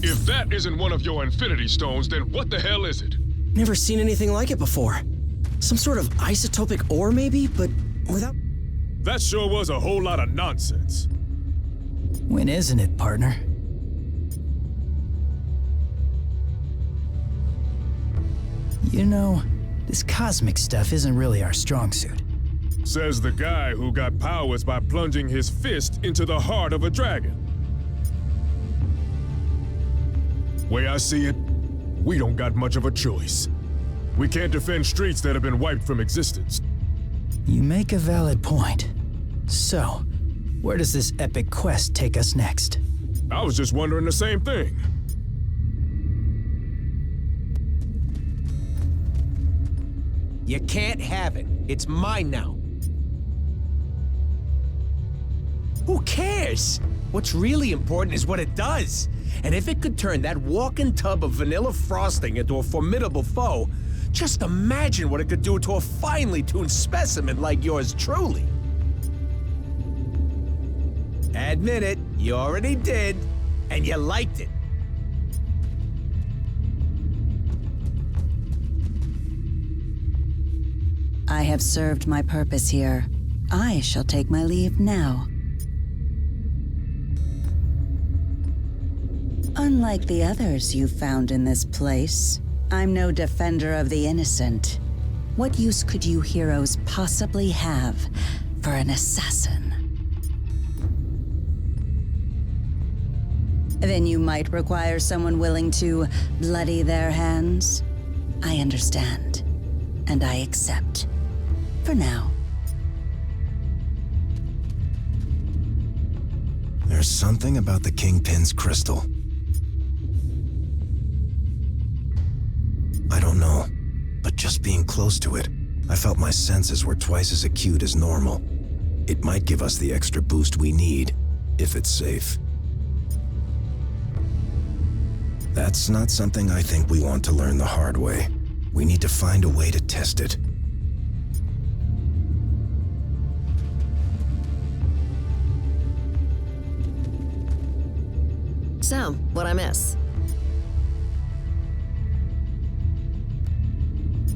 If that isn't one of your Infinity Stones, then what the hell is it? Never seen anything like it before. Some sort of isotopic ore maybe, but without... That sure was a whole lot of nonsense. When isn't it, partner? You know, this cosmic stuff isn't really our strong suit. Says the guy who got powers by plunging his fist into the heart of a dragon. Way I see it, we don't got much of a choice. We can't defend streets that have been wiped from existence. You make a valid point. So, where does this epic quest take us next? I was just wondering the same thing. You can't have it. It's mine now. Who cares? What's really important is what it does. And if it could turn that walking tub of vanilla frosting into a formidable foe, just imagine what it could do to a finely tuned specimen like yours truly. Admit it, you already did, and you liked it. I have served my purpose here. I shall take my leave now. Unlike the others you've found in this place, I'm no defender of the innocent. What use could you heroes possibly have for an assassin? Then you might require someone willing to bloody their hands. I understand, and I accept. For now. There's something about the Kingpin's crystal. I don't know, but just being close to it, I felt my senses were twice as acute as normal. It might give us the extra boost we need, if it's safe. That's not something I think we want to learn the hard way. We need to find a way to test it. So, what'd I miss?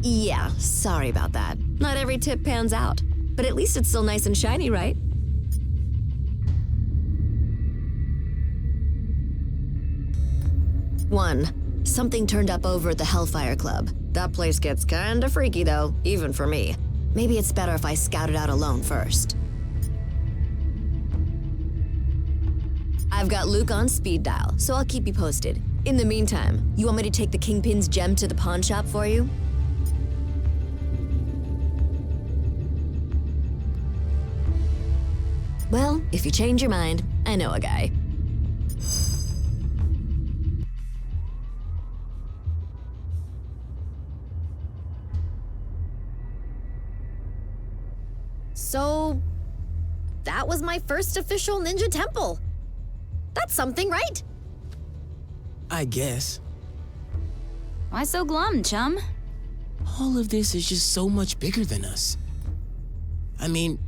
Yeah, sorry about that. Not every tip pans out, but at least it's still nice and shiny, right? One, something turned up over at the Hellfire Club. That place gets kinda freaky though, even for me. Maybe it's better if I scout it out alone first. I've got Luke on speed dial, so I'll keep you posted. In the meantime, you want me to take the Kingpin's gem to the pawn shop for you? Well, if you change your mind, I know a guy. So, that was my first official ninja temple. That's something, right? I guess. Why so glum, chum? All of this is just so much bigger than us. I mean,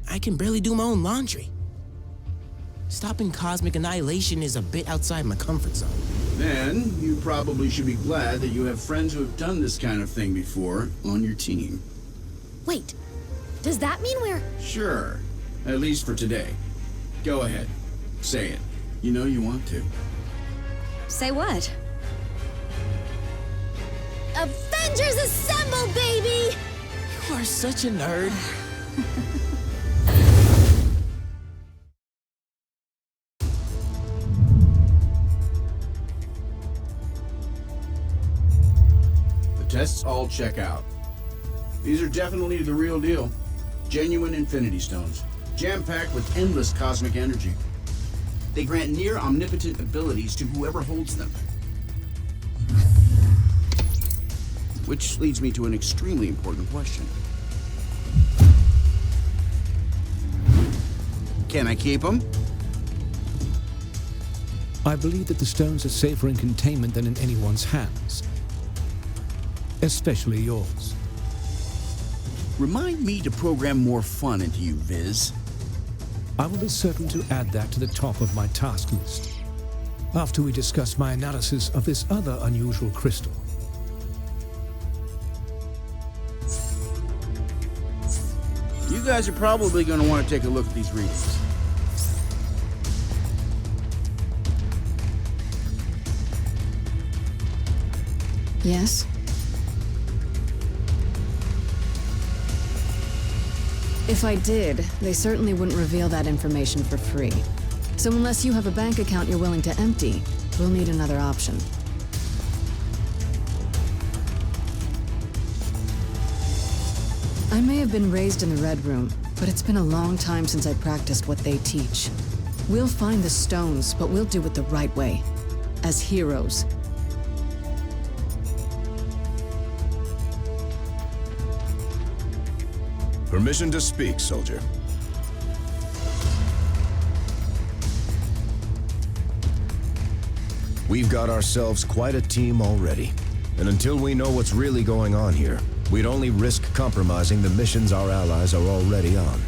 I can barely do my own laundry. Stopping cosmic annihilation is a bit outside my comfort zone. Then, you probably should be glad that you have friends who have done this kind of thing before on your team. Wait, does that mean we're... Sure, at least for today. Go ahead, say it. You know you want to. Say what? Avengers Assemble, baby! You are such a nerd. The tests all check out. These are definitely the real deal. Genuine Infinity Stones, jam-packed with endless cosmic energy. They grant near omnipotent abilities to whoever holds them. Which leads me to an extremely important question. Can I keep them? I believe that the stones are safer in containment than in anyone's hands. Especially yours. Remind me to program more fun into you, Viz. I will be certain to add that to the top of my task list. after we discuss my analysis of this other unusual crystal. You guys are probably going to want to take a look at these readings. Yes? If I did, they certainly wouldn't reveal that information for free. So unless you have a bank account you're willing to empty, we'll need another option. I may have been raised in the Red Room, but it's been a long time since I practiced what they teach. We'll find the stones, but we'll do it the right way. As heroes. Permission to speak, soldier. We've got ourselves quite a team already. And until we know what's really going on here, we'd only risk compromising the missions our allies are already on.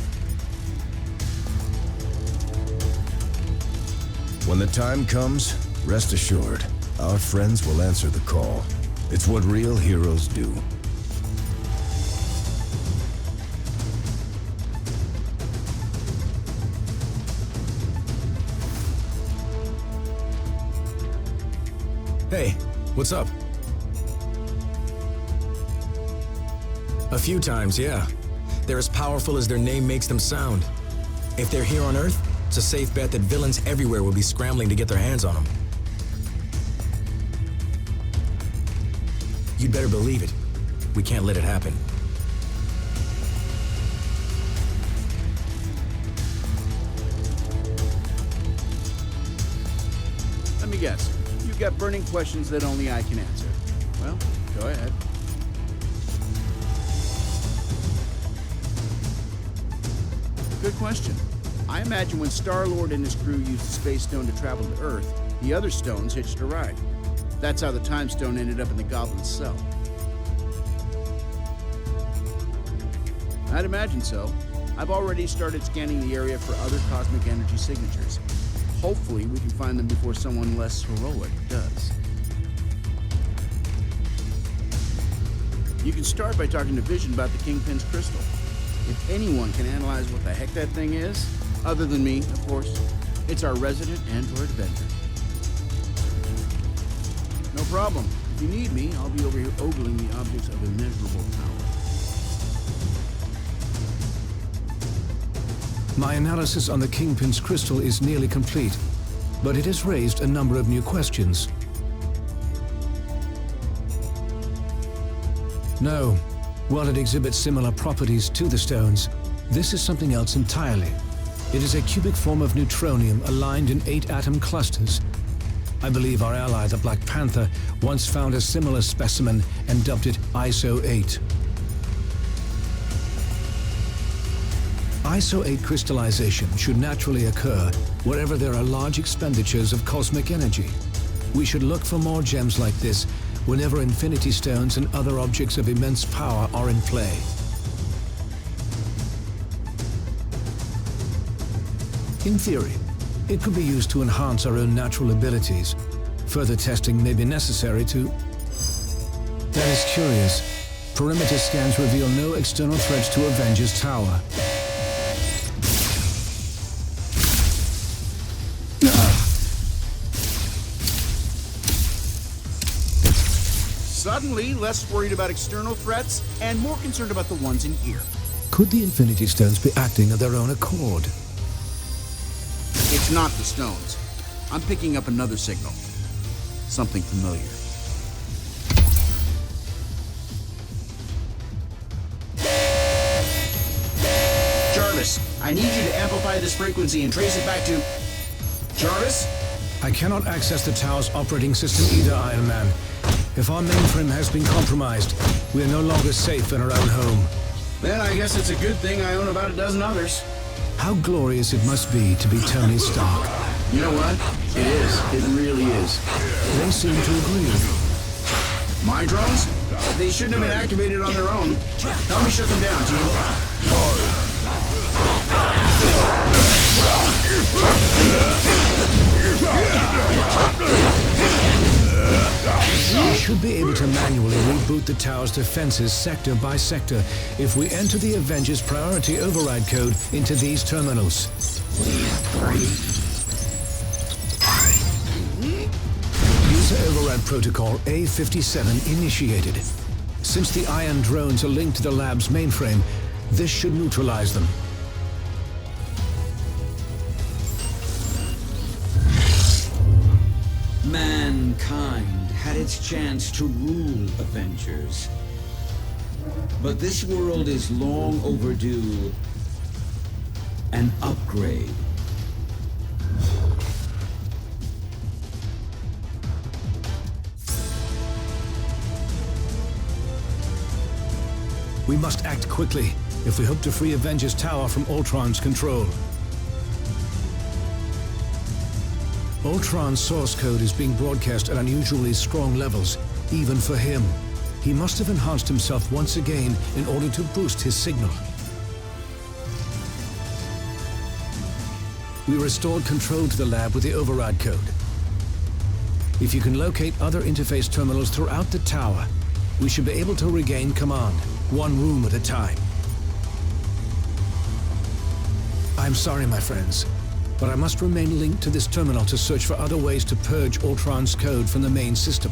When the time comes, rest assured, our friends will answer the call. It's what real heroes do. Hey, what's up? A few times, yeah. They're as powerful as their name makes them sound. If they're here on Earth, it's a safe bet that villains everywhere will be scrambling to get their hands on them. You'd better believe it. We can't let it happen. Let me guess. You've got burning questions that only I can answer. Well, go ahead. Good question. I imagine when Star-Lord and his crew used the Space Stone to travel to Earth, the other stones hitched a ride. That's how the Time Stone ended up in the Goblin's cell. I'd imagine so. I've already started scanning the area for other cosmic energy signatures. Hopefully, we can find them before someone less heroic does. You can start by talking to Vision about the Kingpin's crystal. If anyone can analyze what the heck that thing is, other than me, of course, it's our resident android vendor. No problem. If you need me, I'll be over here ogling the objects of immeasurable power. My analysis on the Kingpin's crystal is nearly complete, but it has raised a number of new questions. No, while it exhibits similar properties to the stones, this is something else entirely. It is a cubic form of neutronium aligned in 8-atom clusters. I believe our ally, the Black Panther, once found a similar specimen and dubbed it ISO-8. ISO-8 crystallization should naturally occur wherever there are large expenditures of cosmic energy. We should look for more gems like this whenever Infinity Stones and other objects of immense power are in play. In theory, it could be used to enhance our own natural abilities. Further testing may be necessary to... That is curious. Perimeter scans reveal no external threats to Avengers Tower. Suddenly, less worried about external threats and more concerned about the ones in here. Could the Infinity Stones be acting of their own accord? It's not the stones. I'm picking up another signal. Something familiar. Jarvis, I need you to amplify this frequency and trace it back to... Jarvis? I cannot access the tower's operating system either, Iron Man. If our mainframe has been compromised, we are no longer safe in our own home. Then I guess it's a good thing I own about a dozen others. How glorious it must be to be Tony Stark. You know what? It is. It really is. They seem to agree. My drones? They shouldn't have been activated on their own. Help me shut them down, team. We should be able to manually reboot the tower's defenses sector by sector if we enter the Avengers priority override code into these terminals. User override protocol A57 initiated. Since the ion drones are linked to the lab's mainframe, this should neutralize them. Mankind had its chance to rule Avengers. But this world is long overdue an upgrade. We must act quickly if we hope to free Avengers Tower from Ultron's control. Ultron's source code is being broadcast at unusually strong levels, even for him. He must have enhanced himself once again in order to boost his signal. We restored control to the lab with the override code. If you can locate other interface terminals throughout the tower, we should be able to regain command, one room at a time. I'm sorry, my friends, but I must remain linked to this terminal to search for other ways to purge Ultron's code from the main system.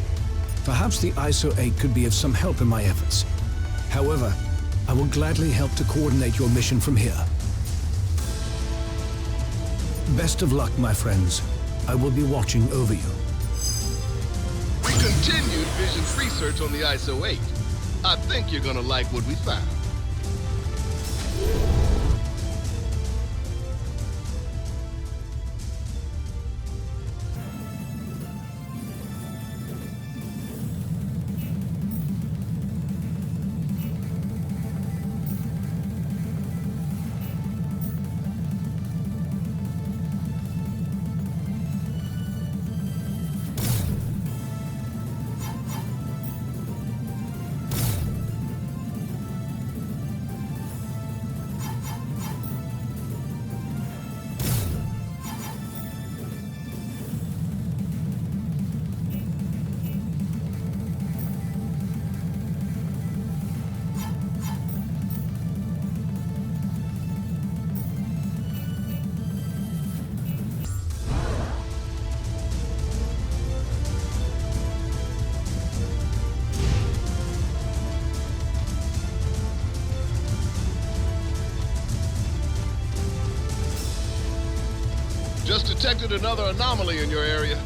Perhaps the ISO-8 could be of some help in my efforts. However, I will gladly help to coordinate your mission from here. Best of luck, my friends. I will be watching over you. We continued Vision's research on the ISO-8. I think you're gonna like what we found. Just detected another anomaly in your area.